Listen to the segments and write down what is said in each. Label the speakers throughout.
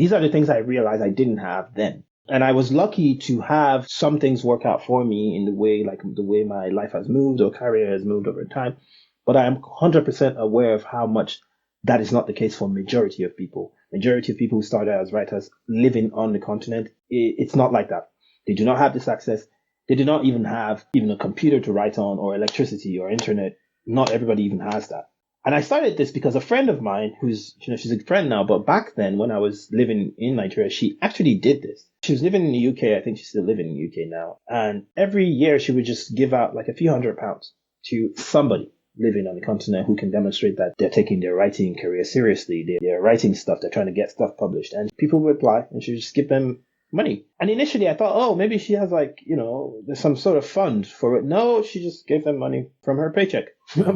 Speaker 1: These are the things I realized I didn't have then. And I was lucky to have some things work out for me in the way my life has moved or career has moved over time. But I am 100% aware of how much that is not the case for majority of people. Majority of people who started as writers living on the continent, it's not like that. They do not have this access. They do not even have even a computer to write on or electricity or internet. Not everybody even has that. And I started this because a friend of mine she's a friend now, but back then when I was living in Nigeria, she actually did this. She was living in the UK. I think she's still living in the UK now. And every year she would just give out like a few £100s to somebody living on the continent who can demonstrate that they're taking their writing career seriously. They're writing stuff. They're trying to get stuff published. And people would apply and she would just give them money. And initially I thought, oh, maybe she has there's some sort of fund for it. No, she just gave them money from her paycheck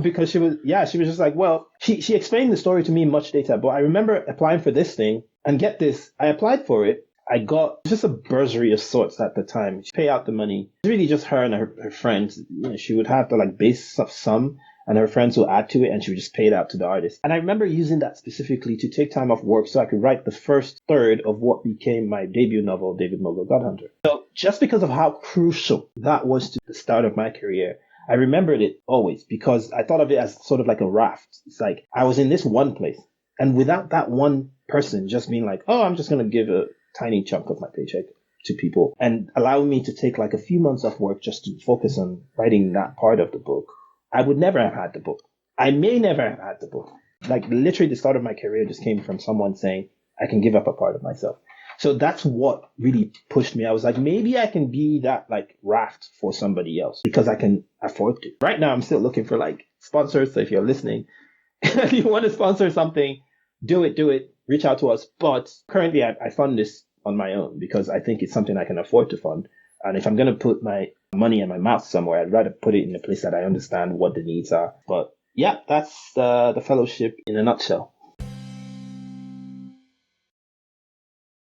Speaker 1: because she was just like, well, she explained the story to me much later. But I remember applying for this thing and get this, I applied for it. I got just a bursary of sorts at the time. She paid out the money. It's really just her and her friends. She would have the base of some and her friends would add to it and she would just pay it out to the artist. And I remember using that specifically to take time off work so I could write the first third of what became my debut novel, David Mogul Godhunter. So just because of how crucial that was to the start of my career, I remembered it always because I thought of it as sort of like a raft. It's like I was in this one place and without that one person just being like, oh, I'm just going to give a tiny chunk of my paycheck to people and allow me to take a few months off work just to focus on writing that part of the book, I would never have had the book. I may never have had the book. Literally the start of my career just came from someone saying, I can give up a part of myself. So that's what really pushed me. I was like, maybe I can be that raft for somebody else because I can afford to. Right now, I'm still looking for sponsors. So if you're listening, if you want to sponsor something, do it. Reach out to us. But currently I fund this on my own because I think it's something I can afford to fund. And if I'm going to put my money in my mouth somewhere, I'd rather put it in a place that I understand what the needs are. But yeah, that's the fellowship in a nutshell.